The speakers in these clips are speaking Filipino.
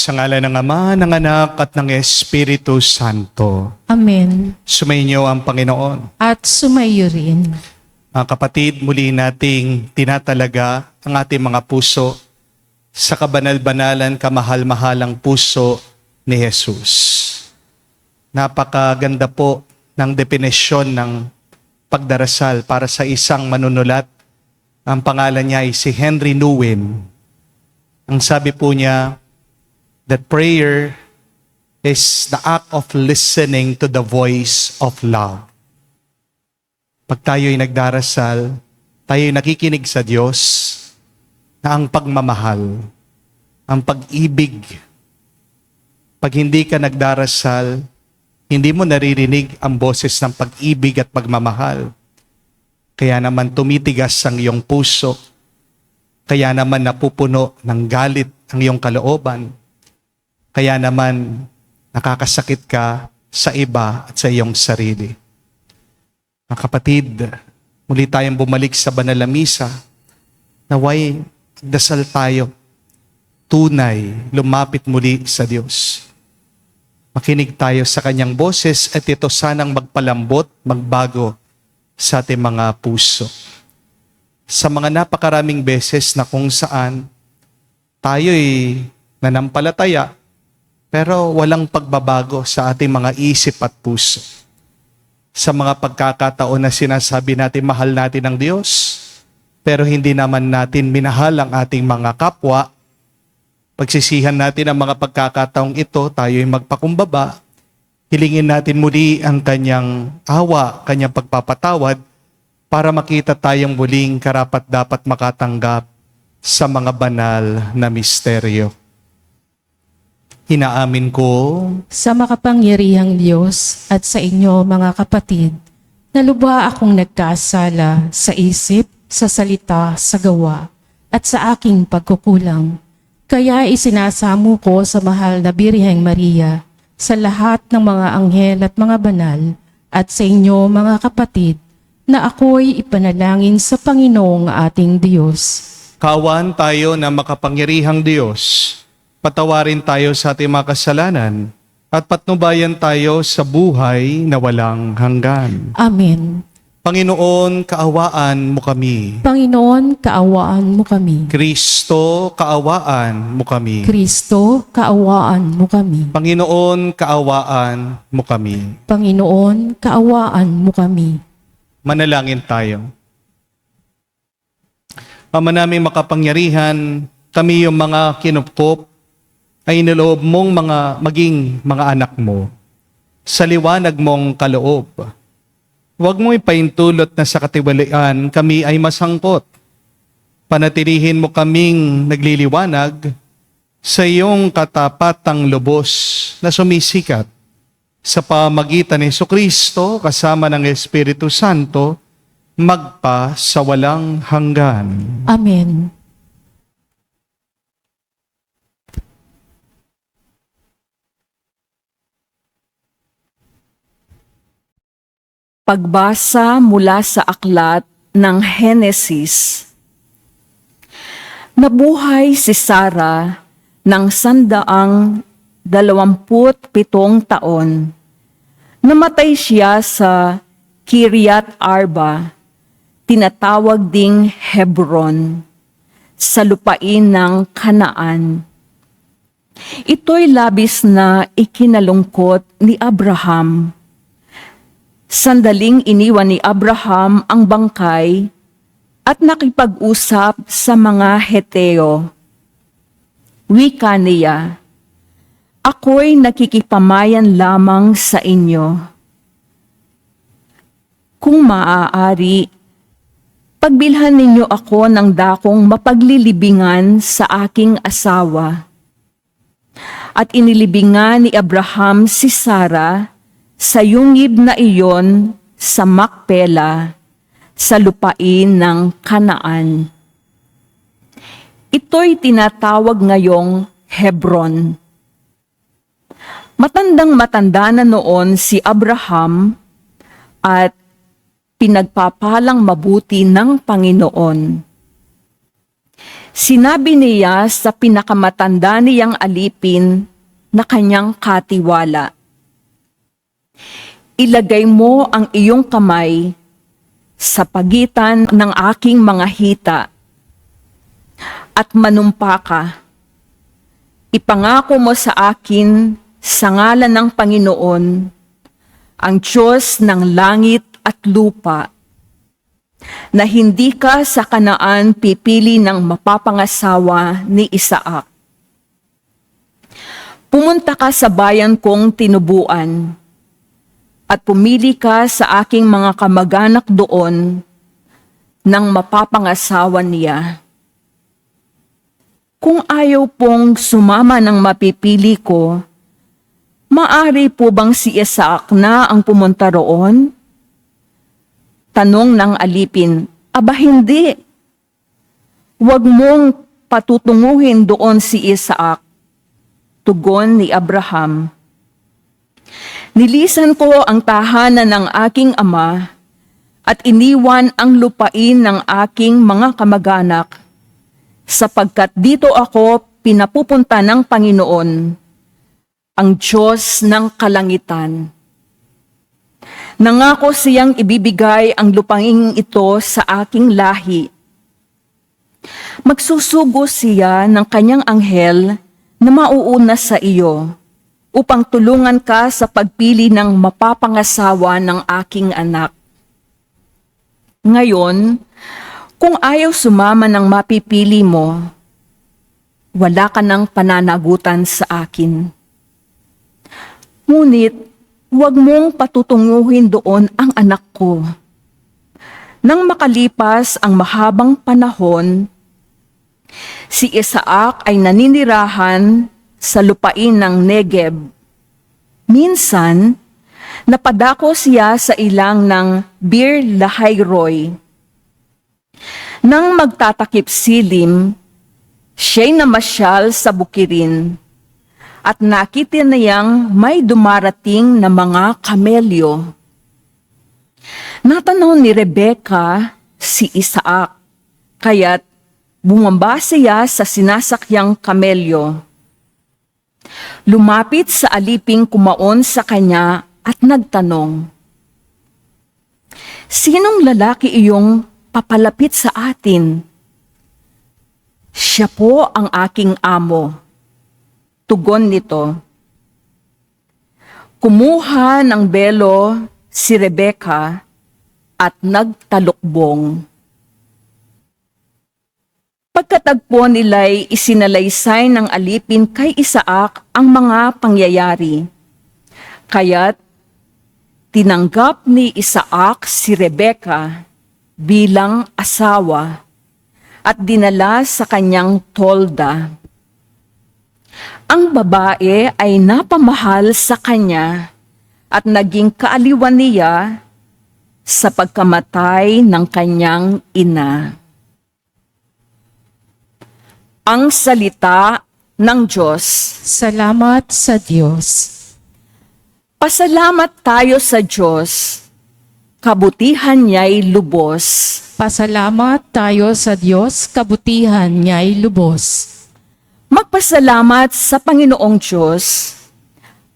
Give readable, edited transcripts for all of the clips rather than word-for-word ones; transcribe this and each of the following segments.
Sa ngalan ng Ama, ng Anak, at ng Espiritu Santo. Amen. Sumainyo ang Panginoon. At sumayo rin. Mga kapatid, muli nating tinatalaga ang ating mga puso sa kabanal-banalan, kamahal-mahalang puso ni Jesus. Napakaganda po ng definisyon ng pagdarasal para sa isang manunulat. Ang pangalan niya ay si Henry Nouwen. Ang sabi po niya, that prayer is the act of listening to the voice of love. Pag tayo'y nagdarasal, tayo'y nakikinig sa Diyos na ang pagmamahal, ang pag-ibig. Pag hindi ka nagdarasal, hindi mo naririnig ang boses ng pag-ibig at pagmamahal. Kaya naman tumitigas ang iyong puso. Kaya naman napupuno ng galit ang iyong kalooban. Kaya naman nakakasakit ka sa iba at sa iyong sarili. Mga kapatid, muli tayong bumalik sa banal na misa. Naway, dasal tayo. Tunay, lumapit muli sa Diyos. Makinig tayo sa kanyang boses at ito sanang magpalambot, magbago sa ating mga puso. Sa mga napakaraming beses na kung saan tayo'y nanampalataya, pero walang pagbabago sa ating mga isip at puso. Sa mga pagkakataon na sinasabi natin mahal natin ang Diyos, pero hindi naman natin minahal ang ating mga kapwa, pagsisihan natin ang mga pagkakataong ito, tayo'y magpakumbaba, hilingin natin muli ang kanyang awa, kanyang pagpapatawad, para makita tayong muling karapat-dapat makatanggap sa mga banal na misteryo. Hinaamin ko Sa makapangyarihang Diyos at sa inyo mga kapatid, na lubha akong nagkasala sa isip, sa salita, sa gawa, at sa aking pagkukulang. Kaya isinasamo ko sa mahal na Birheng Maria, sa lahat ng mga anghel at mga banal, at sa inyo mga kapatid, na ako'y ipanalangin sa Panginoong ating Diyos. kawan tayo na makapangyarihang Diyos. Patawarin tayo sa ating mga kasalanan at patnubayan tayo sa buhay na walang hanggan. Amen. Panginoon, kaawaan mo kami. Panginoon, kaawaan mo kami. Kristo, kaawaan mo kami. Kristo, kaawaan mo kami. Panginoon, kaawaan mo kami. Panginoon, kaawaan mo kami. Manalangin tayo. Ama naming makapangyarihan, kami yung mga kinupkop ay niloob mong maging mga anak mo sa liwanag mong kaloob. Huwag mo ipaintulot na sa katiwalian kami ay masangkot. Panatilihin mo kaming nagliliwanag sa iyong katapatang lubos na sumisikat sa pamagitan ni Jesucristo kasama ng Espiritu Santo magpa sa walang hanggan. Amen. Pagbasa mula sa aklat ng Henesis. Nabuhay si Sara ng 127 taon. Namatay siya sa Kiryat Arba, tinatawag ding Hebron, sa lupain ng Kanaan. Ito'y labis na ikinalungkot ni Abraham. Sandaling iniwan ni Abraham ang bangkay at nakipag-usap sa mga Heteo. Wika niya, ako'y nakikipamayan lamang sa inyo. Kung maaari, pagbilhan ninyo ako ng dakong mapaglilibingan sa aking asawa. At inilibingan ni Abraham si Sara sa yungib na iyon sa Makpela, sa lupain ng Kanaan. Ito'y tinatawag ngayong Hebron. Matandang-matanda na noon si Abraham at pinagpapalang mabuti ng Panginoon. Sinabi niya sa pinakamatanda niyang alipin na kanyang katiwala, "Ilagay mo ang iyong kamay sa pagitan ng aking mga hita at manumpa ka. Ipangako mo sa akin sa ngalan ng Panginoon, ang Diyos ng langit at lupa, na hindi ka sa Kanaan pipili ng mapapangasawa ni Isaac. Pumunta ka sa bayan kong tinubuan at pumili ka sa aking mga kamag-anak doon ng mapapangasawa niya. Kung ayaw pong sumama ng mapipili ko, maari po bang si Isaac na ang pumunta roon?" Tanong ng alipin, "Aba hindi. Huwag mong patutunguhin doon si Isaac." Tugon ni Abraham, "Nilisan ko ang tahanan ng aking ama at iniwan ang lupain ng aking mga kamag-anak, sapagkat dito ako pinapupunta ng Panginoon, ang Diyos ng kalangitan. Nangako siyang ibibigay ang lupaing ito sa aking lahi. Magsusugo siya ng kanyang anghel na mauuna sa iyo upang tulungan ka sa pagpili ng mapapangasawa ng aking anak. Ngayon, kung ayaw sumama ng mapipili mo, wala ka ng pananagutan sa akin. Ngunit, huwag mong patutunguhin doon ang anak ko." Nang makalipas ang mahabang panahon, si Isaac ay naninirahan sa lupain ng Negeb. Minsan, napadako siya sa ilang ng Bir Lahai-Roi. Nang magtatakip silim, siya'y namasyal sa bukirin at nakita niyang may dumarating na mga kamelyo. Natanaw ni Rebecca si Isaac, kaya't bumaba siya sa sinasakyang kamelyo. Lumapit sa aliping kumaon sa kanya at nagtanong, "Sinong lalaki iyong papalapit sa atin?" "Siya po ang aking amo." Tugon nito. Kumuha ng belo si Rebecca at nagtalukbong. Pagkatagpo nila'y isinalaysay ng alipin kay Isaac ang mga pangyayari. Kaya't tinanggap ni Isaac si Rebecca bilang asawa at dinala sa kanyang tolda. Ang babae ay napamahal sa kanya at naging kaaliwan niya sa pagkamatay ng kanyang ina. Ang salita ng Diyos. Salamat sa Diyos. Pasalamat tayo sa Diyos. Kabutihan niya'y lubos. Pasalamat tayo sa Diyos, kabutihan niya'y lubos. Magpasalamat sa Panginoong Diyos,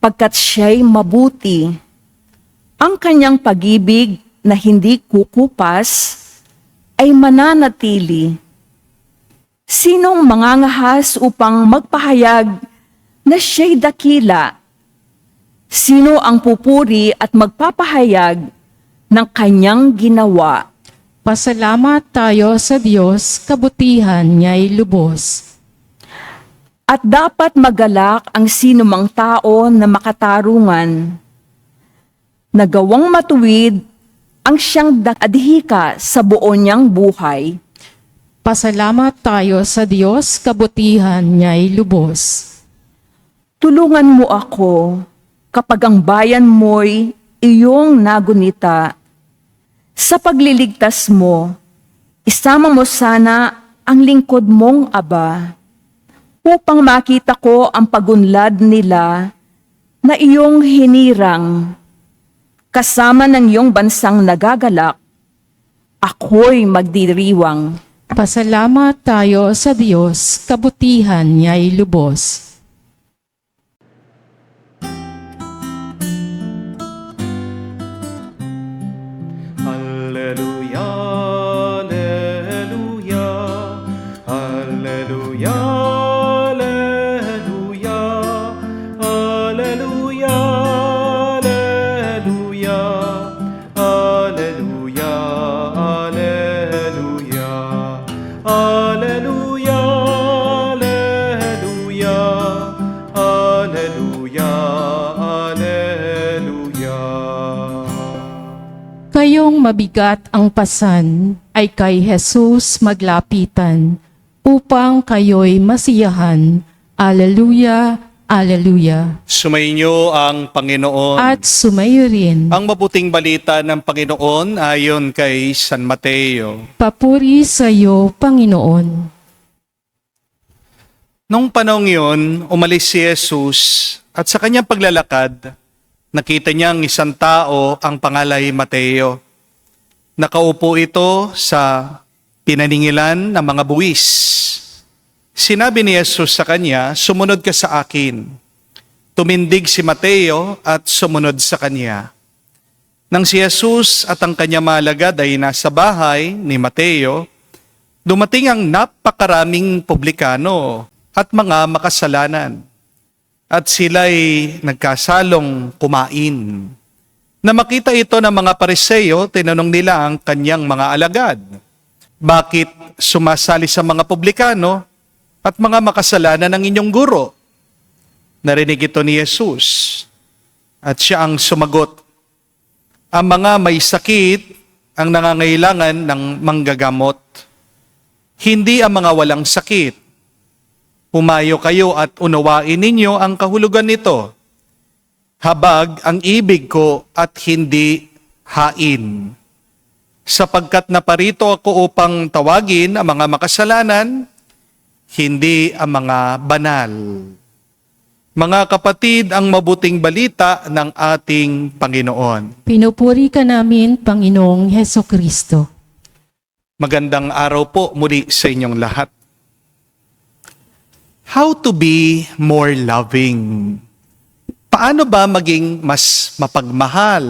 pagkat siya'y mabuti. Ang kanyang pag-ibig na hindi kukupas ay mananatili. Sinong mangangahas upang magpahayag na siya'y dakila? Sino ang pupuri at magpapahayag ng kanyang ginawa? Pasalamat tayo sa Diyos, kabutihan niya'y lubos. At dapat magalak ang sinumang tao na makatarungan. Nagawang matuwid ang siyang adhika sa buo niyang buhay. Pasalamat tayo sa Diyos, kabutihan niya'y lubos. Tulungan mo ako kapag ang bayan mo'y iyong nagunita. Sa pagliligtas mo, isama mo sana ang lingkod mong Aba, upang makita ko ang pagunlad nila na iyong hinirang. Kasama ng iyong bansang nagagalak, ako'y magdiriwang. Pasalamat tayo sa Diyos, kabutihan niya'y lubos. Alleluia, alleluia, alleluia, alleluia, alleluia, alleluia, alleluia, alleluia, alleluia, alleluia, alleluia, alleluia. Kayong mabigat ang pasan ay kay Jesus maglapitan upang kayo'y masiyahan. Alleluia, alleluia. Sumainyo ang Panginoon. At sumayo rin. Ang mabuting balita ng Panginoon ayon kay San Mateo. Papuri sa iyo, Panginoon. Nung panahong yun, umalis si Jesus at sa kanyang paglalakad, nakita niya ang isang tao, ang pangalay Mateo. Nakaupo ito sa pinaningilan ng mga buwis. Sinabi ni Jesus sa kanya, sumunod ka sa akin. Tumindig si Mateo at sumunod sa kanya. Nang si Jesus at ang kanyang malagad ay nasa bahay ni Mateo, dumating ang napakaraming publikano at mga makasalanan. At sila'y nagkasalong kumain. Na makita ito ng mga Pariseo, tinanong nila ang kanyang mga alagad. Bakit sumasali sa mga publikano at mga makasalanan ng inyong guro? Narinig ito ni Jesus. At siya ang sumagot, ang mga may sakit ang nangangailangan ng manggagamot. Hindi ang mga walang sakit. Humayo kayo at unawain ninyo ang kahulugan nito. Habag ang ibig ko at hindi hain. Sapagkat naparito ako upang tawagin ang mga makasalanan, hindi ang mga banal. Mga kapatid, ang mabuting balita ng ating Panginoon. Pinupuri ka namin, Panginoong Heso Kristo. Magandang araw po muli sa inyong lahat. How to be more loving? Paano ba maging mas mapagmahal?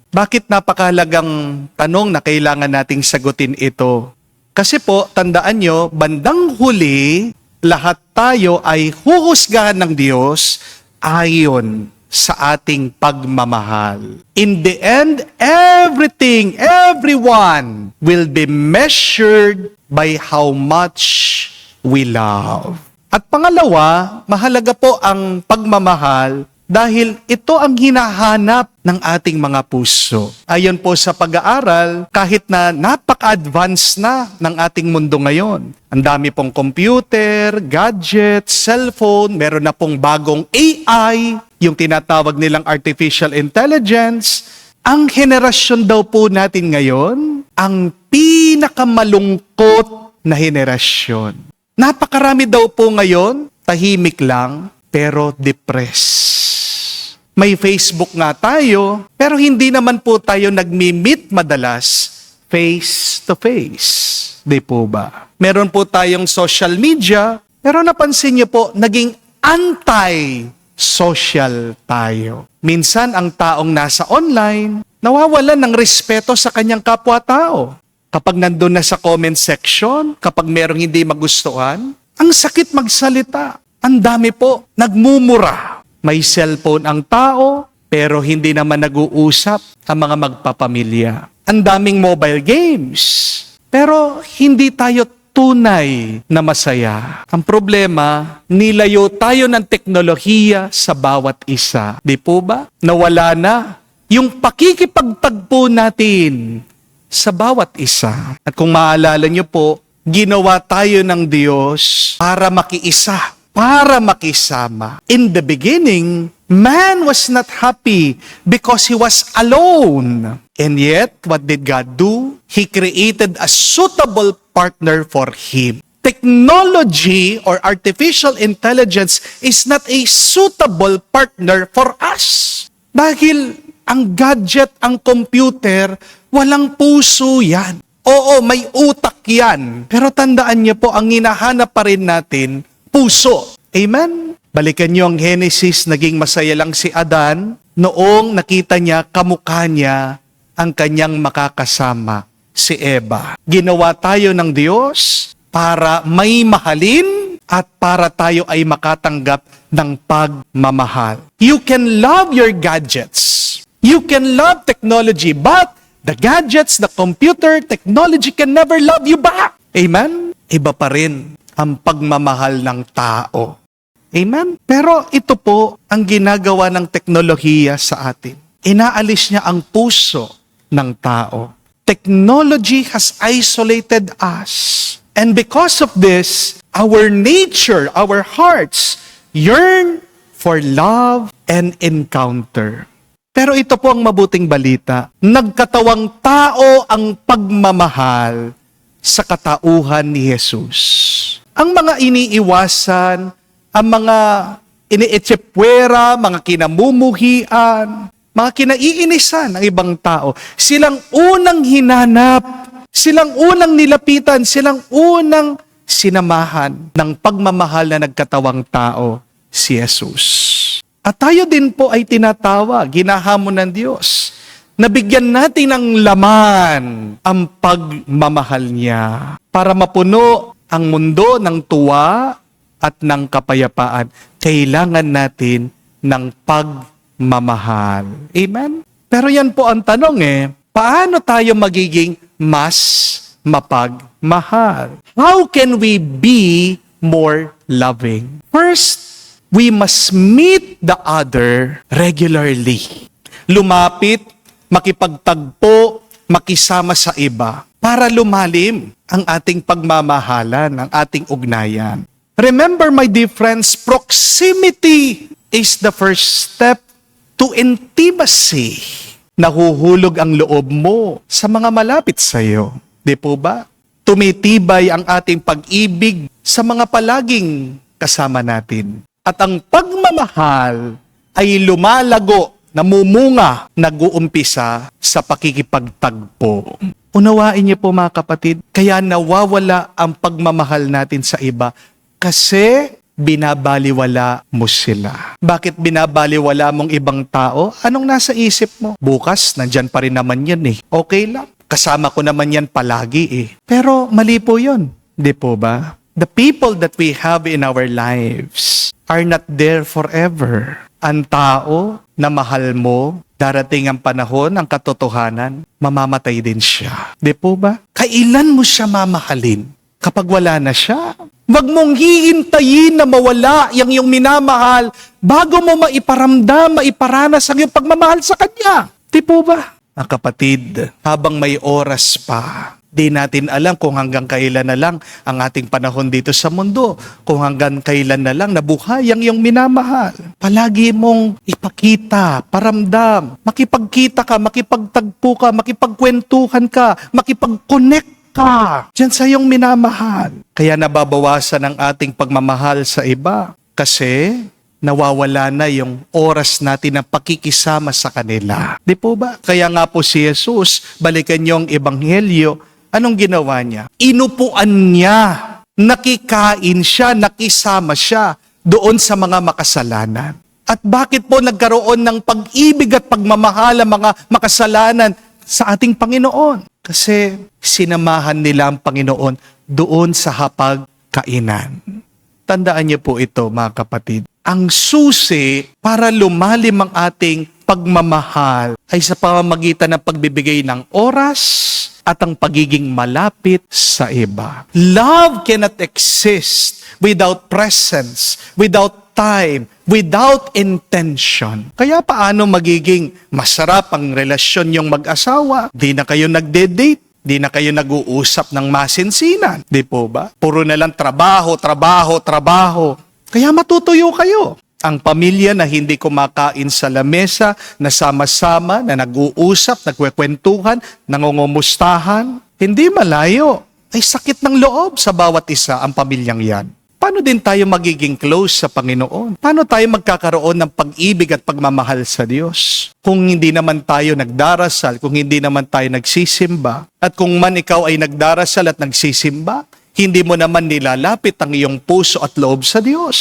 Bakit napakahalagang tanong na kailangan nating sagutin ito? Kasi po, tandaan nyo, bandang huli, lahat tayo ay huhusgahan ng Diyos ayon sa ating pagmamahal. In the end, everything, everyone will be measured by how much we love. At pangalawa, mahalaga po ang pagmamahal dahil ito ang hinahanap ng ating mga puso. Ayon po sa pag-aaral, kahit na napaka-advance na ng ating mundo ngayon. Ang dami pong computer, gadgets, cellphone, meron na pong bagong AI, yung tinatawag nilang artificial intelligence. Ang henerasyon daw po natin ngayon, ang pinakamalungkot na henerasyon. Napakarami daw po ngayon, tahimik lang, pero depressed. May Facebook nga tayo, pero hindi naman po tayo nagmi-meet madalas face to face. Di po ba? Meron po tayong social media, pero napansin niyo po, naging anti-social tayo. Minsan ang taong nasa online, nawawalan ng respeto sa kanyang kapwa-tao. Kapag nandun na sa comment section, kapag merong hindi magustuhan, ang sakit magsalita. Ang dami po, nagmumura. May cellphone ang tao, pero hindi naman nag-uusap ang mga magpapamilya. Ang daming mobile games, pero hindi tayo tunay na masaya. Ang problema, nilayo tayo ng teknolohiya sa bawat isa. Di po ba? Nawala na yung pakikipagtagpo natin sa bawat isa. At kung maalala nyo po, ginawa tayo ng Diyos para makiisa, para makisama. In the beginning, man was not happy because he was alone. And yet, what did God do? He created a suitable partner for him. Technology or artificial intelligence is not a suitable partner for us. Dahil ang gadget, ang computer, walang puso yan. Oo, may utak yan. Pero tandaan niyo po, ang hinahanap pa rin natin, puso. Amen? Balikan niyo ang Genesis, naging masaya lang si Adan noong nakita niya, kamukha niya ang kanyang makakasama, si Eva. Ginawa tayo ng Diyos para may mahalin at para tayo ay makatanggap ng pagmamahal. You can love your gadgets. You can love technology, but the gadgets, the computer, technology can never love you back. Amen? Iba pa rin ang pagmamahal ng tao. Amen? Pero ito po ang ginagawa ng teknolohiya sa atin. Inaalis niya ang puso ng tao. Technology has isolated us. And because of this, our nature, our hearts, yearn for love and encounter. Pero ito po ang mabuting balita. Nagkatawang tao ang pagmamahal sa katauhan ni Jesus. Ang mga iniiwasan, ang mga inietsepwera, mga kinamumuhian, mga kinaiinisan ng ibang tao, silang unang hinanap, silang unang nilapitan, silang unang sinamahan ng pagmamahal na nagkatawang tao, si Jesus. At tayo din po ay tinatawag, ginahamon ng Diyos, na bigyan natin ng laman ang pagmamahal niya para mapuno ang mundo ng tuwa at ng kapayapaan. Kailangan natin ng pagmamahal. Amen? Pero yan po ang tanong paano tayo magiging mas mapagmahal? How can we be more loving? First, we must meet the other regularly. Lumapit, makipagtagpo, makisama sa iba para lumalim ang ating pagmamahalan, ang ating ugnayan. Remember, my dear friends, proximity is the first step to intimacy. Nahuhulog ang loob mo sa mga malapit sa iyo. Di po ba? Tumitibay ang ating pag-ibig sa mga palaging kasama natin. At ang pagmamahal ay lumalago, namumunga, nag-uumpisa sa pakikipagtagpo. Unawain niyo po mga kapatid, kaya nawawala ang pagmamahal natin sa iba kasi binabaliwala mo sila. Bakit binabaliwala mong ibang tao? Anong nasa isip mo? Bukas, nandyan pa rin naman yan Okay lang. Kasama ko naman yan palagi Pero mali po yun. Di po ba? The people that we have in our lives are not there forever. Ang tao na mahal mo, darating ang panahon, ang katotohanan, mamamatay din siya. Di po ba? Kailan mo siya mamahalin? Kapag wala na siya. Wag mong hihintayin na mawala yung iyong minamahal bago mo maiparamdam, maiparanas ang iyong pagmamahal sa Kanya. Di po ba? Ang kapatid, habang may oras pa, di natin alam kung hanggang kailan na lang ang ating panahon dito sa mundo. Kung hanggang kailan na lang nabuhay ang iyong minamahal. Palagi mong ipakita, paramdam, makipagkita ka, makipagtagpo ka, makipagkwentuhan ka, makipag-connect ka diyan sa iyong minamahal. Kaya nababawasan ang ating pagmamahal sa iba kasi nawawala na yung oras natin ng pakikisama sa kanila. Di po ba? Kaya nga po si Jesus, balikan niyo ang ebanghelyo, anong ginawa niya? Inupuan niya, nakikain siya, nakisama siya doon sa mga makasalanan. At bakit po nagkaroon ng pag-ibig at pagmamahal ang mga makasalanan sa ating Panginoon? Kasi sinamahan nila ang Panginoon doon sa hapagkainan. Tandaan niyo po ito, mga kapatid. Ang susi para lumalim ang ating pagmamahal ay sa pamamagitan ng pagbibigay ng oras at ang pagiging malapit sa iba. Love cannot exist without presence, without time, without intention. Kaya paano magiging masarap ang relasyon yung mag-asawa? Di na kayo nagde-date, di na kayo nag-uusap ng masinsinan. Di po ba? Puro na lang trabaho, trabaho, trabaho. Kaya matutuyo kayo. Ang pamilya na hindi kumakain sa lamesa, na sama-sama, na nag-uusap, nagkwekwentuhan, nangungumustahan, hindi malayo. Ay sakit ng loob sa bawat isa ang pamilyang yan. paano din tayo magiging close sa Panginoon? Paano tayo magkakaroon ng pag-ibig at pagmamahal sa Diyos? Kung hindi naman tayo nagdarasal, kung hindi naman tayo nagsisimba, at kung man ikaw ay nagdarasal at nagsisimba, hindi mo naman nilalapit ang iyong puso at loob sa Diyos.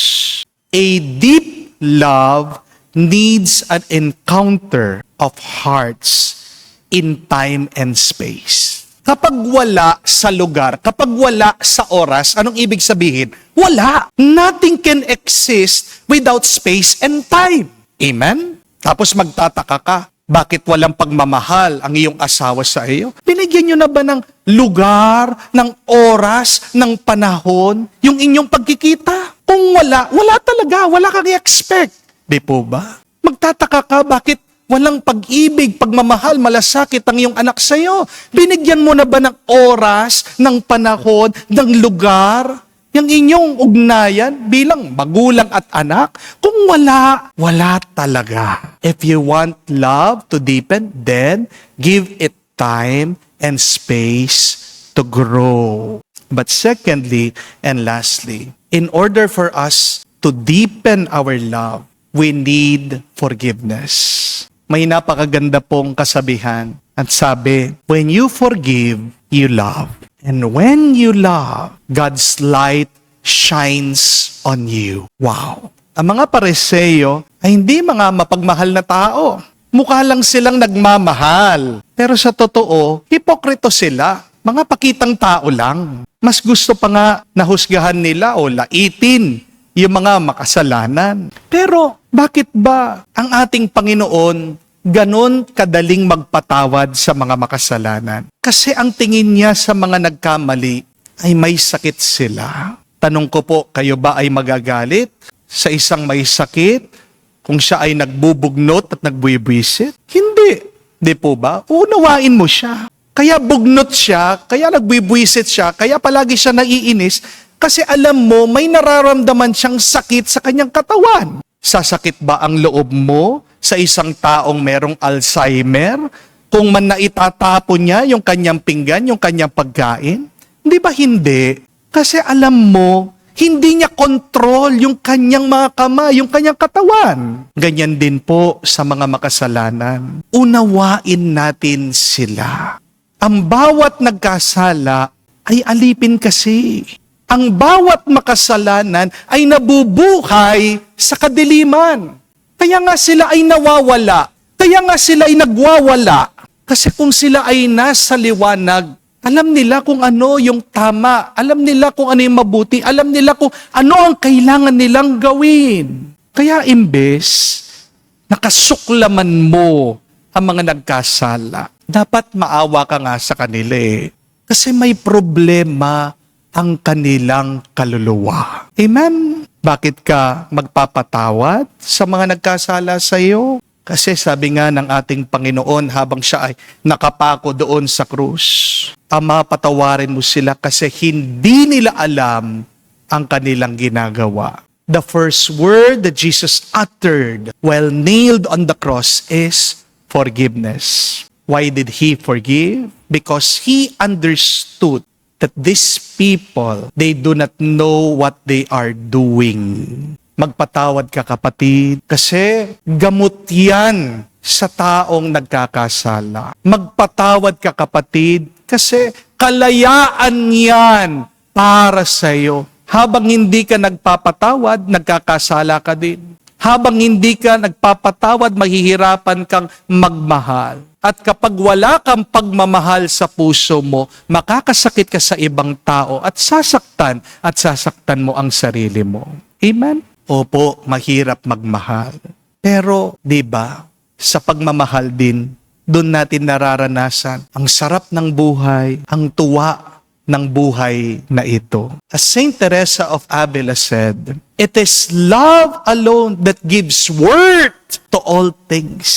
A deep love needs an encounter of hearts in time and space. Kapag wala sa lugar, kapag wala sa oras, anong ibig sabihin? Wala. Nothing can exist without space and time. Amen? Tapos magtataka ka, bakit walang pagmamahal ang iyong asawa sa iyo? Binigyan nyo na ba ng lugar, ng oras, ng panahon, yung inyong pagkikita? Kung wala, wala talaga. Wala kang i-expect. Di po ba? Magtataka ka, bakit walang pag-ibig, pagmamahal, malasakit ang iyong anak sa iyo? Binigyan mo na ba ng oras, ng panahon, ng lugar, yung inyong ugnayan bilang magulang at anak? Kung wala, wala talaga. If you want love to deepen, then give it time and space to grow. But secondly and lastly, in order for us to deepen our love, we need forgiveness. May napakaganda pong kasabihan. At sabi, when you forgive, you love. And when you love, God's light shines on you. Wow! Ang mga Pariseo ay hindi mga mapagmahal na tao. Mukha lang silang nagmamahal. Pero sa totoo, hipokrito sila. Mga pakitang tao lang. Mas gusto pa nga nahusgahan nila o laitin yung mga makasalanan. Pero bakit ba ang ating Panginoon ganon kadaling magpatawad sa mga makasalanan? Kasi ang tingin niya sa mga nagkamali ay may sakit sila. Tanong ko po, kayo ba ay magagalit sa isang may sakit kung siya ay nagbubugnot at nagbuibwisit? Hindi. Di po ba? Unawain mo siya. Kaya bugnot siya, kaya nagbuibwisit siya, kaya palagi siya naiinis, kasi alam mo, may nararamdaman siyang sakit sa kanyang katawan. Sasakit ba ang loob mo sa isang taong merong Alzheimer? Kung man naitatapon niya yung kanyang pinggan, yung kanyang pagkain? Di ba hindi? Kasi alam mo, hindi niya kontrol yung kanyang mga kamay, yung kanyang katawan. Ganyan din po sa mga makasalanan. Unawain natin sila. Ang bawat nagkasala ay alipin kasi. Ang bawat makasalanan ay nabubuhay sa kadiliman. Kaya nga sila ay nawawala. Kaya nga sila ay nagwawala. Kasi kung sila ay nasa liwanag, alam nila kung ano yung tama. Alam nila kung ano yung mabuti. Alam nila kung ano ang kailangan nilang gawin. Kaya imbes, nakasuklaman mo ang mga nagkasala. Dapat maawa ka nga sa kanila eh. Kasi may problema ang kanilang kaluluwa. Amen? Bakit ka magpapatawad sa mga nagkasala sa iyo? Kasi sabi nga ng ating Panginoon habang siya ay nakapako doon sa krus, Ama, patawarin mo sila kasi hindi nila alam ang kanilang ginagawa. The first word that Jesus uttered while nailed on the cross is forgiveness. Why did He forgive? Because He understood that these people, they do not know what they are doing. Magpatawad ka, kapatid, kasi gamot yan sa taong nagkakasala. Magpatawad ka, kapatid, kasi kalayaan yan para sa iyo. Habang hindi ka nagpapatawad, nagkakasala ka din. Habang hindi ka nagpapatawad, mahihirapan kang magmahal. At kapag wala kang pagmamahal sa puso mo, makakasakit ka sa ibang tao at sasaktan mo ang sarili mo. Amen? Opo, mahirap magmahal. Pero, di ba, sa pagmamahal din, doon natin nararanasan ang sarap ng buhay, ang tuwa ng buhay na ito. As Saint Teresa of Avila said, it is love alone that gives worth to all things.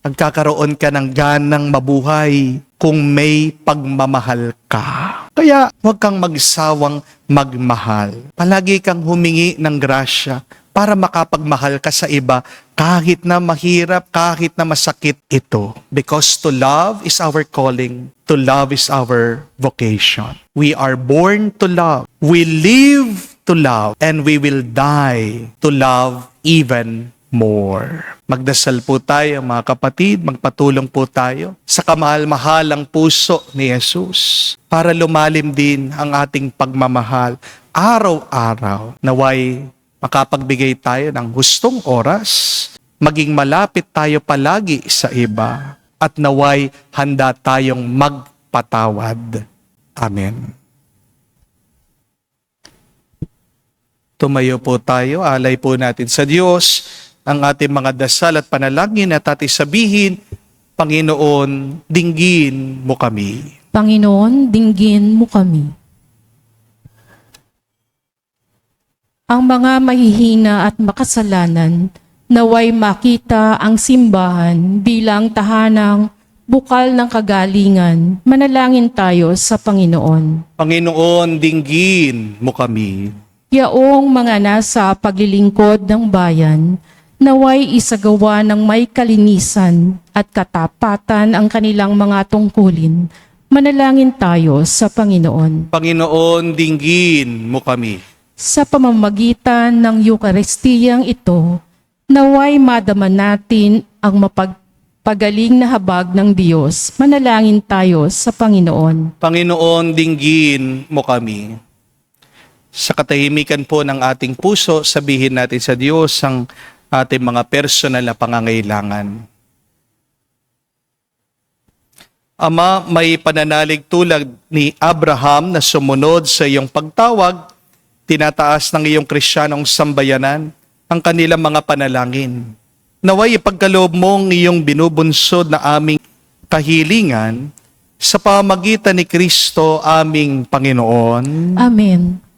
Magkakaroon ka ng ganang mabuhay kung may pagmamahal ka. Kaya huwag kang magsawang magmahal. Palagi kang humingi ng grasya para makapagmahal ka sa iba kahit na mahirap, kahit na masakit ito. Because to love is our calling. To love is our vocation. We are born to love. We live to love and we will die to love even more. Magdasal po tayo mga kapatid, magpatulong po tayo sa kamahal-mahalang puso ni Jesus para lumalim din ang ating pagmamahal araw-araw. Naway makapagbigay tayo ng hustong oras, maging malapit tayo palagi sa iba, at naway handa tayong magpatawad. Amen. Tumayo po tayo, alay po natin sa Diyos ang ating mga dasal at panalangin at ating sabihin, Panginoon, dinggin mo kami. Panginoon, dinggin mo kami. Ang mga mahihina at makasalanan, naway makita ang simbahan bilang tahanang bukal ng kagalingan. Manalangin tayo sa Panginoon. Panginoon, dinggin mo kami. Yaong mga nasa paglilingkod ng bayan, naway isagawa ng may kalinisan at katapatan ang kanilang mga tungkulin. Manalangin tayo sa Panginoon. Panginoon, dinggin mo kami. Sa pamamagitan ng Eukaristiyang ito, naway madama natin ang mapagpagaling na habag ng Diyos. Manalangin tayo sa Panginoon. Panginoon, dinggin mo kami. Sa katahimikan po ng ating puso, sabihin natin sa Diyos ang ating mga personal na pangangailangan. Ama, may pananalig tulad ni Abraham na sumunod sa iyong pagtawag, tinataas ng iyong Kristiyanong sambayanan ang kanilang mga panalangin. Naway ipagkaloob mong iyong binubunsod na aming kahilingan sa pamamagitan ni Kristo aming Panginoon. Amen.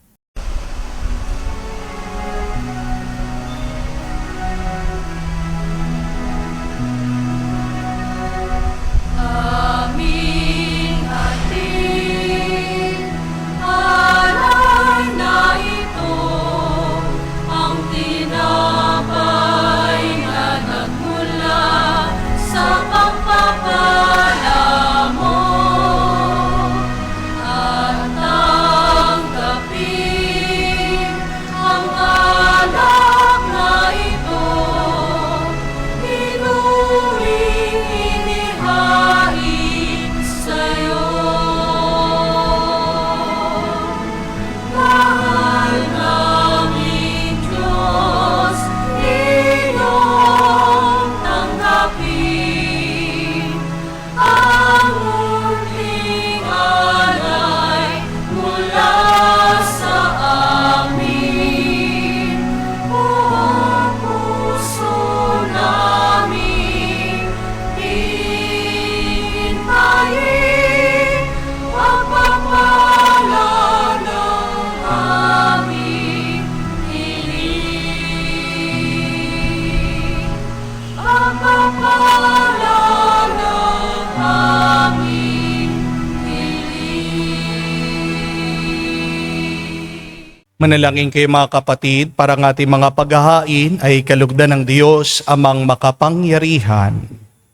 Manalangin kayo mga kapatid, para ng ating mga paghahain ay kalugdan ng Diyos amang makapangyarihan.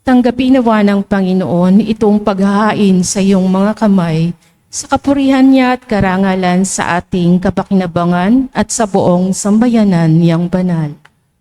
Tanggapin nawa ng Panginoon itong paghahain sa iyong mga kamay, sa kapurihan niya at karangalan sa ating kapakinabangan at sa buong sambayanan niyang banal.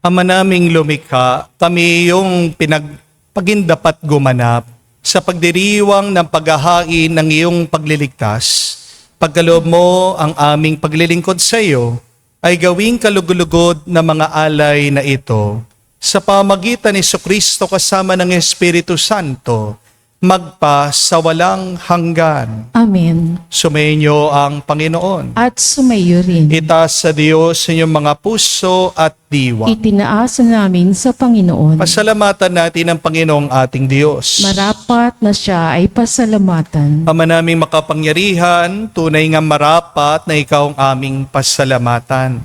Ama naming lumikha, kami yung pagpagindapat gumanap sa pagdiriwang ng paghahain ng iyong pagliligtas. Pagkaloob mo ang aming paglilingkod sa iyo, ay gawing kalugulugod na mga alay na ito. Sa pamagitan ni Jesucristo kasama ng Espiritu Santo, magpa sa walang hanggan. Amen. Sumainyo ang Panginoon. At sumayo rin. Itaas sa Diyos inyong mga puso at diwa. Itinaas namin sa Panginoon. Pasalamatan natin ang Panginoong ating Diyos. Marapat na siya ay pasalamatan. Ama naming makapangyarihan, tunay nga marapat na ikaw ang aming pasalamatan.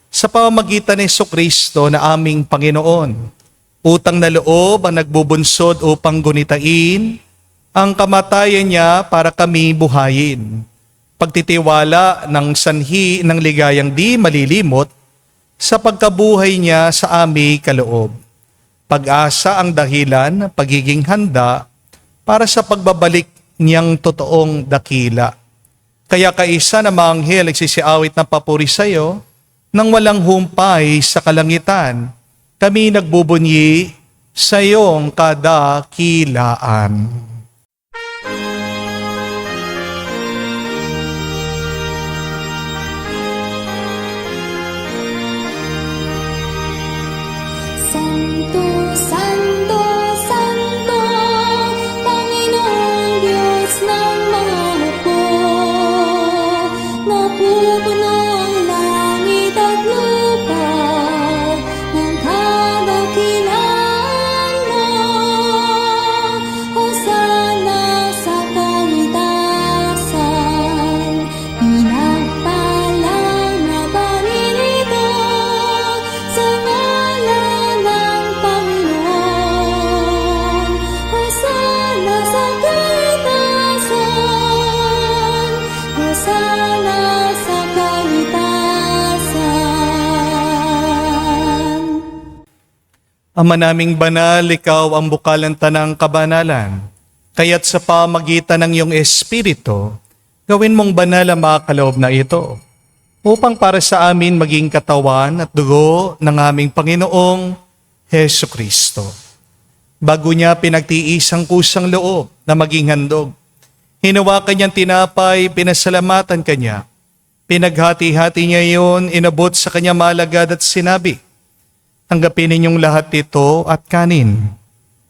Sa pamamagitan ni Jesucristo na aming Panginoon, utang na loob ang nagbubunsod upang gunitain ang kamatayan niya para kami buhayin. Pagtitiwala ng sanhi ng ligayang di malilimot sa pagkabuhay niya sa aming kaloob. Pag-asa ang dahilan, pagiging handa para sa pagbabalik niyang totoong dakila. Kaya kaisa na mga anghel nagsisiawit ng papuri sa iyo, nang walang humpay sa kalangitan, kami nagbubunyi sa iyong kadakilaan. Santo, Santo, Santo, Panginoong Diyos ng mga hukbo. Napupuno ang langit at lupa ng kadakilaan mo. Hosana sa kaitasan, pinagpalang na paninito sa ngalan ng Panginoon. Hosana sa kaitasan, Hosana sa kaitasan. Ama naming banal, ikaw ang bukal ng tanang kabanalan. Kaya't sa pamagitan ng iyong Espiritu, gawin mong banal ang mga kaloob na ito, upang para sa amin maging katawan at dugo ng aming Panginoong Hesu Kristo. Bago niya pinagtiis ang kusang loob na maging handog, hinawakan niyang tinapay, pinasalamatan kanya. Pinaghati-hati niya iyon, inabot sa kanya malagad at sinabi, tanggapin ninyong lahat ito at kanin.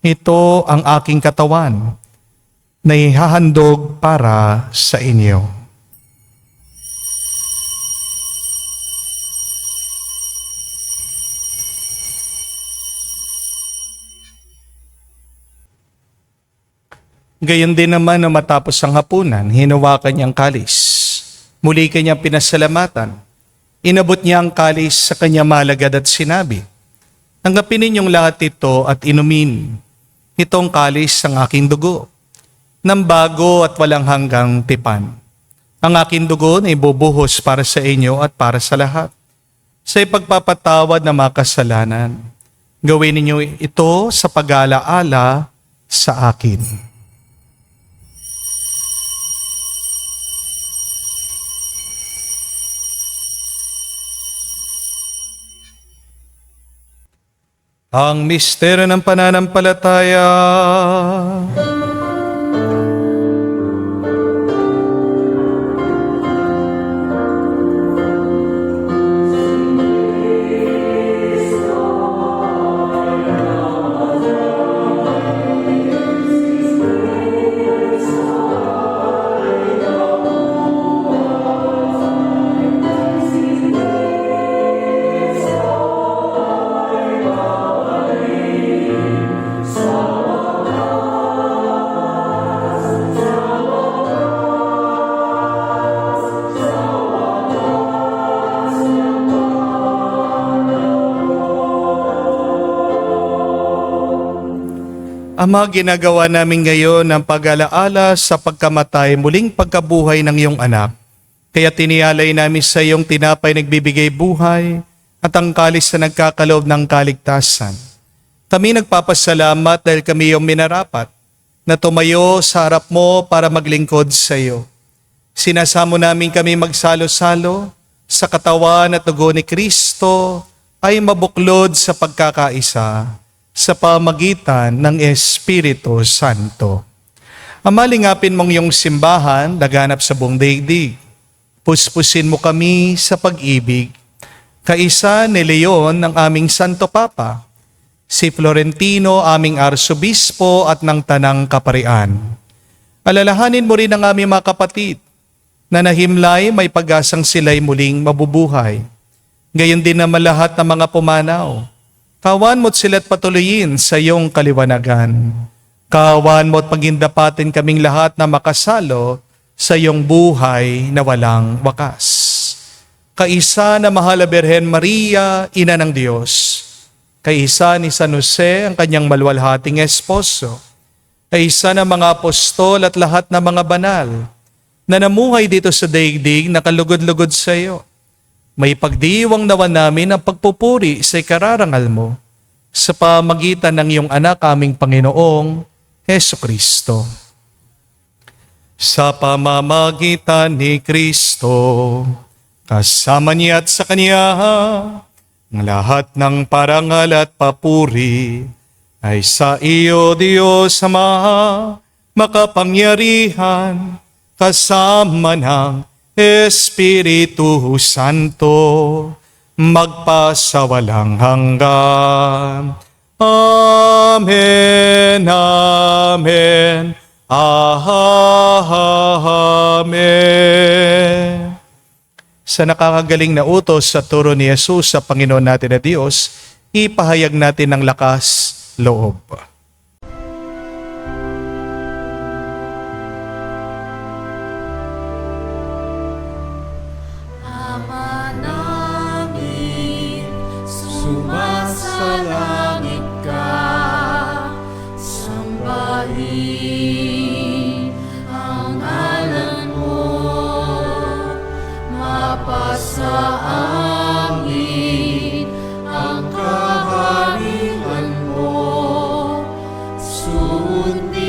Ito ang aking katawan na ihahandog para sa inyo. Gayon din naman na matapos ang hapunan, hinawakan niyang kalis. Muli kanyang pinasalamatan. Inabot niya ang kalis sa kanya malagad at sinabi, tanggapin ninyong lahat ito at inumin. Itong kalis ang aking dugo, ng bago at walang hanggang tipan. Ang aking dugo na ibubuhos para sa inyo at para sa lahat, sa ipagpapatawad ng mga kasalanan. Gawin ninyo ito sa pag-aalaala sa akin. Ang misteryo ng pananampalataya. Ama, ginagawa namin ngayon ang pag-alaala sa pagkamatay, muling pagkabuhay ng iyong anak. Kaya tinialay namin sa iyong tinapay nagbibigay buhay at ang kalis na nagkakaloob ng kaligtasan. Kami nagpapasalamat dahil kami iyong minarapat na tumayo sa harap mo para maglingkod sa iyo. Sinasamo namin kami magsalo-salo sa katawan at dugo ni Kristo ay mabuklod sa pagkakaisa sa pamagitan ng Espiritu Santo. Ama, lingapin mong iyong simbahan, laganap sa buong daigdig. Puspusin mo kami sa pag-ibig. Kaisa ni Leon ng aming Santo Papa, si Florentino aming Arsobispo at ng Tanang Kaparian. Alalahanin mo rin ang aming mga kapatid na nahimlay may pag-asang sila'y muling mabubuhay. Gayon din naman lahat ng mga pumanaw. Kawan mo't sila't patuloyin sa iyong kaliwanagan. Kawan mo't pagindapatin kaming lahat na makasalo sa iyong buhay na walang wakas. Kaisa na mahal na Birhen Maria, Ina ng Diyos. Kaisa ni San Jose, ang kanyang maluwalhating esposo. Kaisa na mga apostol at lahat na mga banal na namuhay dito sa daigdig na kalugod-lugod sa iyo. May pagdiwang nawa namin ang pagpupuri sa ikararangal mo sa pamagitan ng iyong anak aming Panginoong Hesu Kristo. sa pamamagitan ni Kristo, kasama niya at sa Kanya, ang lahat ng parangal at papuri ay sa iyo, Diyos Ama, makapangyarihan, kasama ng Espiritu Santo, magpasawalang hanggan. Amen, amen, amen. Sa nakakagaling na utos sa turo ni Jesus sa Panginoon natin na Diyos, ipahayag natin ng lakas loob. Ama namin, sumasalangit ka, sambahin ang ngalan mo, mapasa amin ang kaharian mo, sundin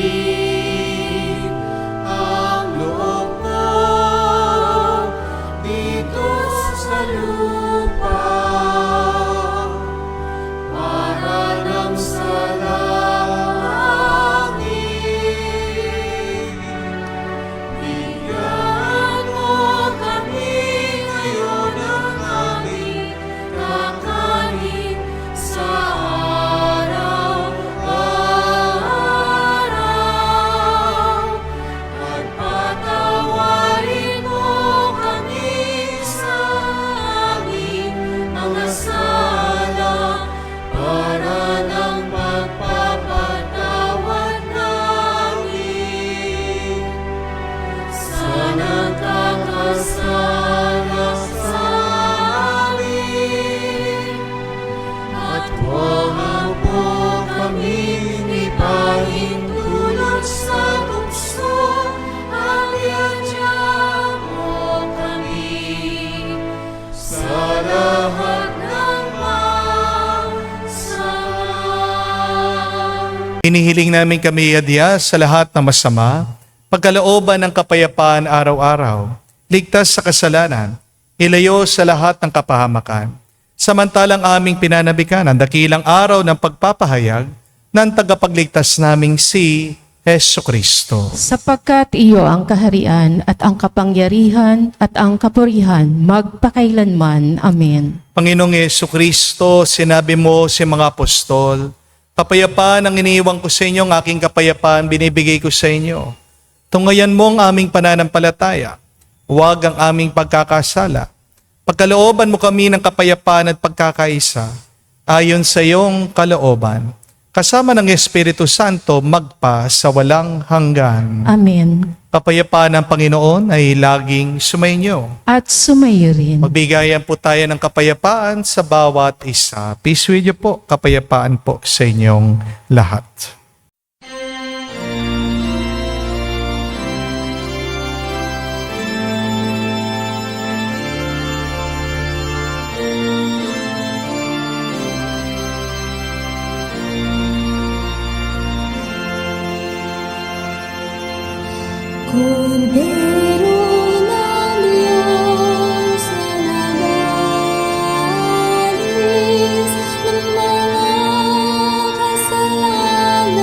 ang loob mo dito sa lupa para nang sa langit. Bigyan mo kami ngayon ng aming kakanin sa araw-araw, at patawarin mo kami sa aming mga sala para ng pagpapatawad namin sa nagkakasala sa amin. At huwag mo kami ipahintulot sa tukso, at iadya mo kami sa lahat ng masama. Hinihiling namin kami adya sa lahat ng masama, pagkalooban ng kapayapaan araw-araw, ligtas sa kasalanan, ilayo sa lahat ng kapahamakan. Samantalang aming pinanabikan ang dakilang araw ng pagpapahayag ng tagapagligtas naming si Hesus Kristo. Sapagkat iyo ang kaharian at ang kapangyarihan at ang kapurihan magpakailanman. Amen. Panginoong Hesus Kristo, sinabi mo sa mga apostol, kapayapaan ang iniiwan ko sa inyo, ang aking kapayapaan binibigay ko sa inyo. Tungayan mo ang aming pananampalataya, huwag ang aming pagkakasala. Pagkalooban mo kami ng kapayapaan at pagkakaisa, ayon sa iyong kalooban, kasama ng Espiritu Santo magpa sa walang hanggan. Amen. Kapayapaan ng Panginoon ay laging sumainyo. At sumayo rin. Magbigayan po tayo ng kapayapaan sa bawat isa. Peace with you po, kapayapaan po sa inyong lahat. Kordero ng Diyos na nagalis ng mga kasalanan,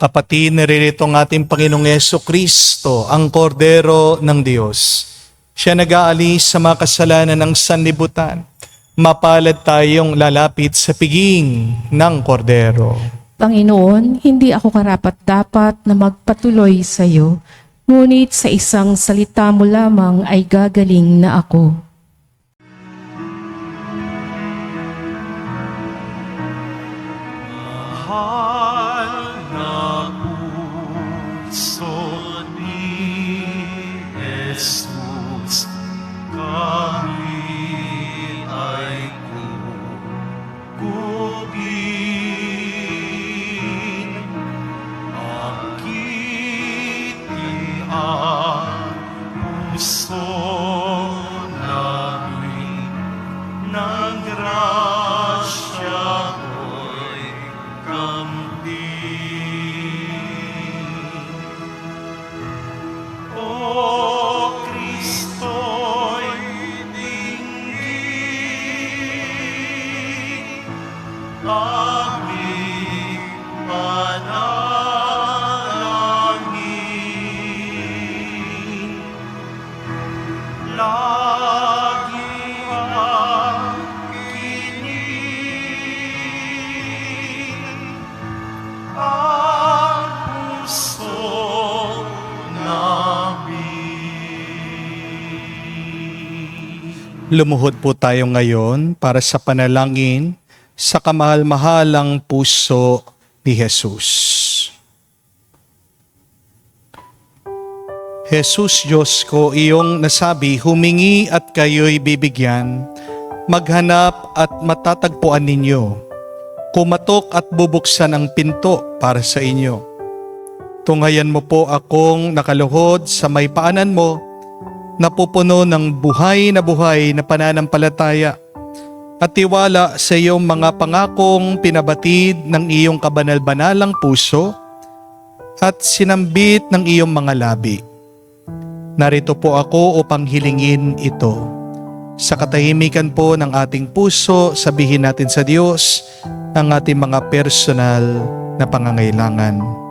Mga kapatid, naririto ang ating Panginoong Kristo, ang kordero ng Diyos. Siya nag-aalis sa mga kasalanan ng sanlibutan. Mapalad tayong lalapit sa piging ng kordero. Panginoon, hindi ako karapat-dapat na magpatuloy sa iyo, ngunit sa isang salita mo lamang ay gagaling na ako. Mahal na puso ni Jesus, kami ay kukubin. Akitin ang puso namin ng grasya mo'y kamdi. O Kristo'y dinggin, aming panalangin. Lagi ang kinig ang puso namin. Lumuhod po tayo ngayon para sa panalangin sa kamahal-mahalang puso ni Jesus. Jesus, Diyos ko, iyong nasabi, humingi at kayo'y bibigyan, maghanap at matatagpuan ninyo, kumatok at bubuksan ang pinto para sa inyo. Tunghayan mo po akong nakaluhod sa may paanan mo, napupuno ng buhay na pananampalataya at tiwala sa iyong mga pangakong pinabatid ng iyong kabanal-banalang puso at sinambit ng iyong mga labi. Narito po ako upang hilingin ito. Sa katahimikan po ng ating puso, sabihin natin sa Diyos ang ating mga personal na pangangailangan.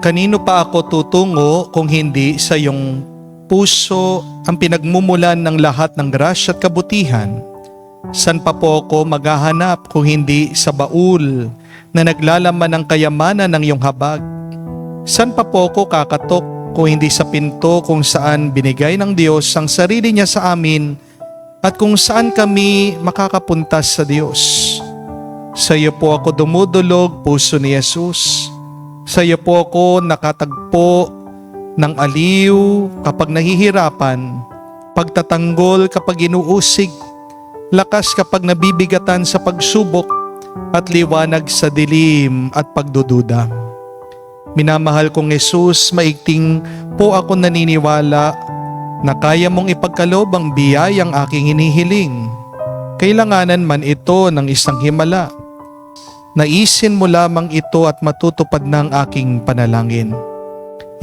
Kanino pa ako tutungo kung hindi sa iyong puso ang pinagmumulan ng lahat ng grasya at kabutihan? San pa po ako maghahanap kung hindi sa baul na naglalaman ng kayamanan ng iyong habag? San pa po ako kakatok kung hindi sa pinto kung saan binigay ng Diyos ang sarili niya sa amin at kung saan kami makakapunta sa Diyos? Sa iyo po ako dumudulog, puso ni Jesus. Sa iyo po ako nakatagpo ng aliw kapag nahihirapan, pagtatanggol kapag inuusig, lakas kapag nabibigatan sa pagsubok, at liwanag sa dilim at pagdududa. Minamahal kong Jesus, maigting po ako naniniwala na kaya mong ipagkaloob ang biyayang aking hinihiling. Kailanganan man ito ng isang himala. Naisin mo lamang ito at matutupad ng aking panalangin.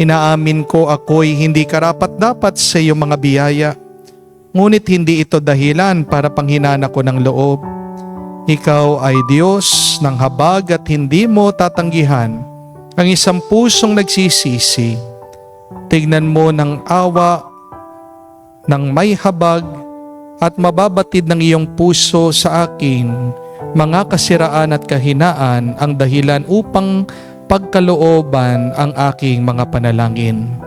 Inaamin ko ako'y hindi karapat-dapat sa iyong mga biyaya, ngunit hindi ito dahilan para panghinana ko ng loob. Ikaw ay Diyos ng habag at hindi mo tatanggihan ang isang pusong nagsisisi. Tignan mo ng awa ng may habag at mababatid ng iyong puso sa akin mga kasiraan at kahinaan ang dahilan upang pagkalooban ang aking mga panalangin.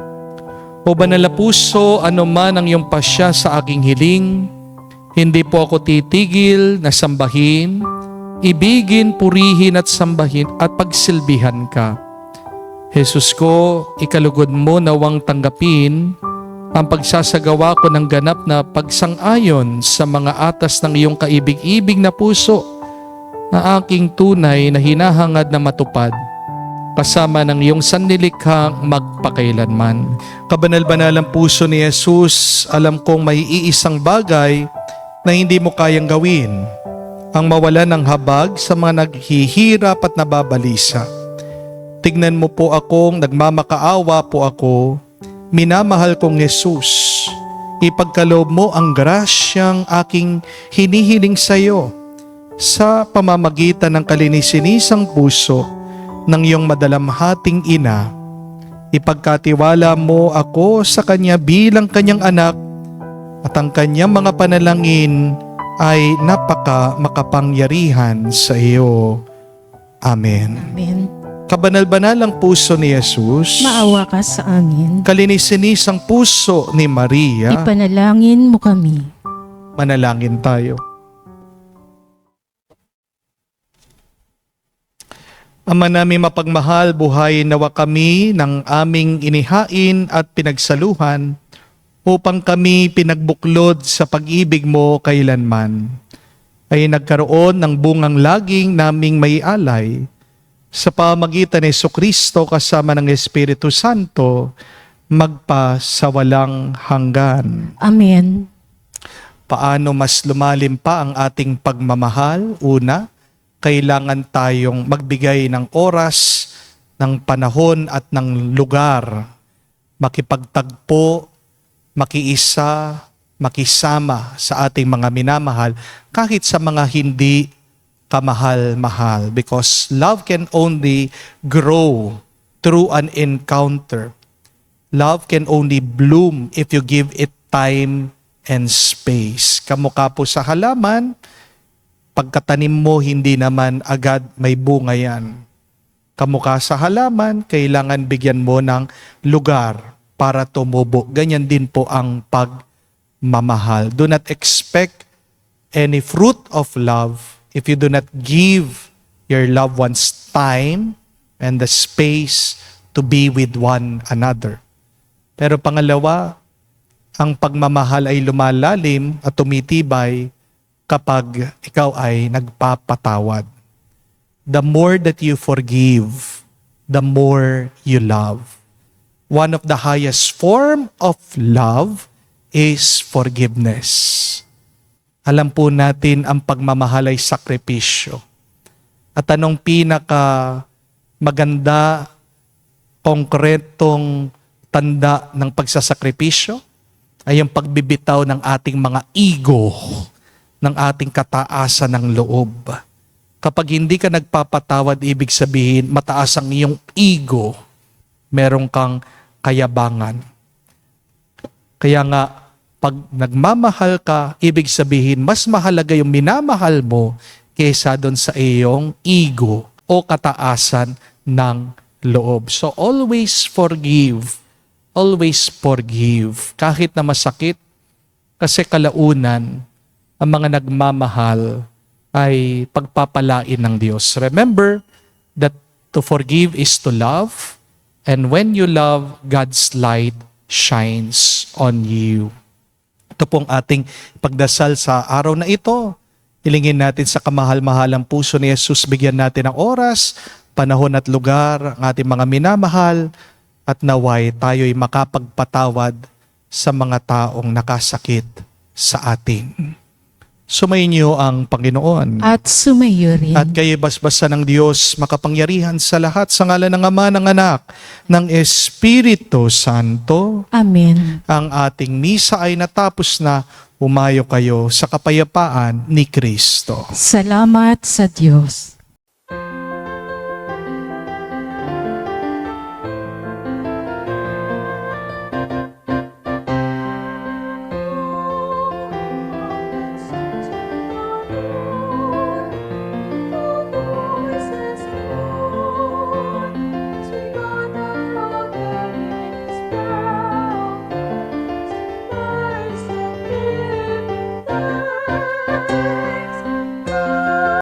O banal na puso, ano man ang iyong pasya sa aking hiling, hindi po ako titigil na sambahin, ibigin, purihin at sambahin at pagsilbihan ka. Jesus ko, ikalugod mo nawang tanggapin ang pagsasagawa ko ng ganap na pagsang-ayon sa mga atas ng iyong kaibig-ibig na puso na aking tunay na hinahangad na matupad kasama ng iyong sanlilikhang magpakailanman. Kabanal-banalang puso ni Jesus, alam kong may iisang bagay na hindi mo kayang gawin, ang mawala ng habag sa mga naghihirap at nababalisa. Tignan mo po akong nagmamakaawa po ako, minamahal kong Jesus. ipagkaloob mo ang grasyang aking hinihiling sa iyo sa pamamagitan ng kalininisang puso ng iyong madalamhating ina. Ipagkatiwala mo ako sa kanya bilang kanyang anak at ang kanyang mga panalangin ay napaka makapangyarihan sa iyo. Amen. Amen. Kabanal-banal ang puso ni Jesus. Maawa ka sa amin. Kalininis-ang puso ni Maria. Ipanalangin mo kami. Manalangin tayo. Ama namin mapagmahal, buhay nawa kami ng aming inihain at pinagsaluhan upang kami pinagbuklod sa pag-ibig mo kailanman ay nagkaroon ng bungang laging naming may alay sa pamagitan ni Jesucristo kasama ng Espiritu Santo magpa sa walang hanggan. Amen. Paano mas lumalim pa ang ating pagmamahal? Una, kailangan tayong magbigay ng oras, ng panahon at ng lugar, makipagtagpo, makiisa, makisama sa ating mga minamahal kahit sa mga hindi kamahal-mahal, because love can only grow through an encounter. Love can only bloom if you give it time and space. Kamukha po sa halaman, pagkatanim mo hindi naman agad may bunga yan. Kamukha sa halaman, kailangan bigyan mo ng lugar para tumubo. Ganyan din po ang pagmamahal. Do not expect any fruit of love if you do not give your loved ones time and the space to be with one another. Pero pangalawa, ang pagmamahal ay lumalalim at tumitibay kapag ikaw ay nagpapatawad. The more that you forgive, the more you love. One of the highest form of love is forgiveness. Alam po natin ang pagmamahal ay sakripisyo. At anong pinaka maganda, konkretong tanda ng pagsasakripisyo? Ay yung pagbibitaw ng ating mga ego, ng ating kataasan ng loob. Kapag hindi ka nagpapatawad, ibig sabihin, mataas ang iyong ego, meron kang kayabangan. Kaya nga, pag nagmamahal ka, ibig sabihin, mas mahalaga yung minamahal mo kaysa doon sa iyong ego o kataasan ng loob. So always forgive. Always forgive. Kahit na masakit, kasi kalaunan, ang mga nagmamahal ay pagpapalain ng Diyos. Remember that to forgive is to love, and when you love, God's light shines on you. Ito pong ating pagdasal sa araw na ito. Hilingin natin sa kamahal-mahalang puso ni Jesus, bigyan natin ng oras, panahon at lugar, ang ating mga minamahal, at naway tayo'y makapagpatawad sa mga taong nakasakit sa atin. Sumainyo ang Panginoon. At sumayo rin. At kayo basbasa ng Diyos, makapangyarihan sa lahat, sa ngalan ng Ama, ng Anak, ng Espiritu Santo. Amen. Ang ating misa ay natapos na. Humayo kayo sa kapayapaan ni Kristo. Salamat sa Diyos.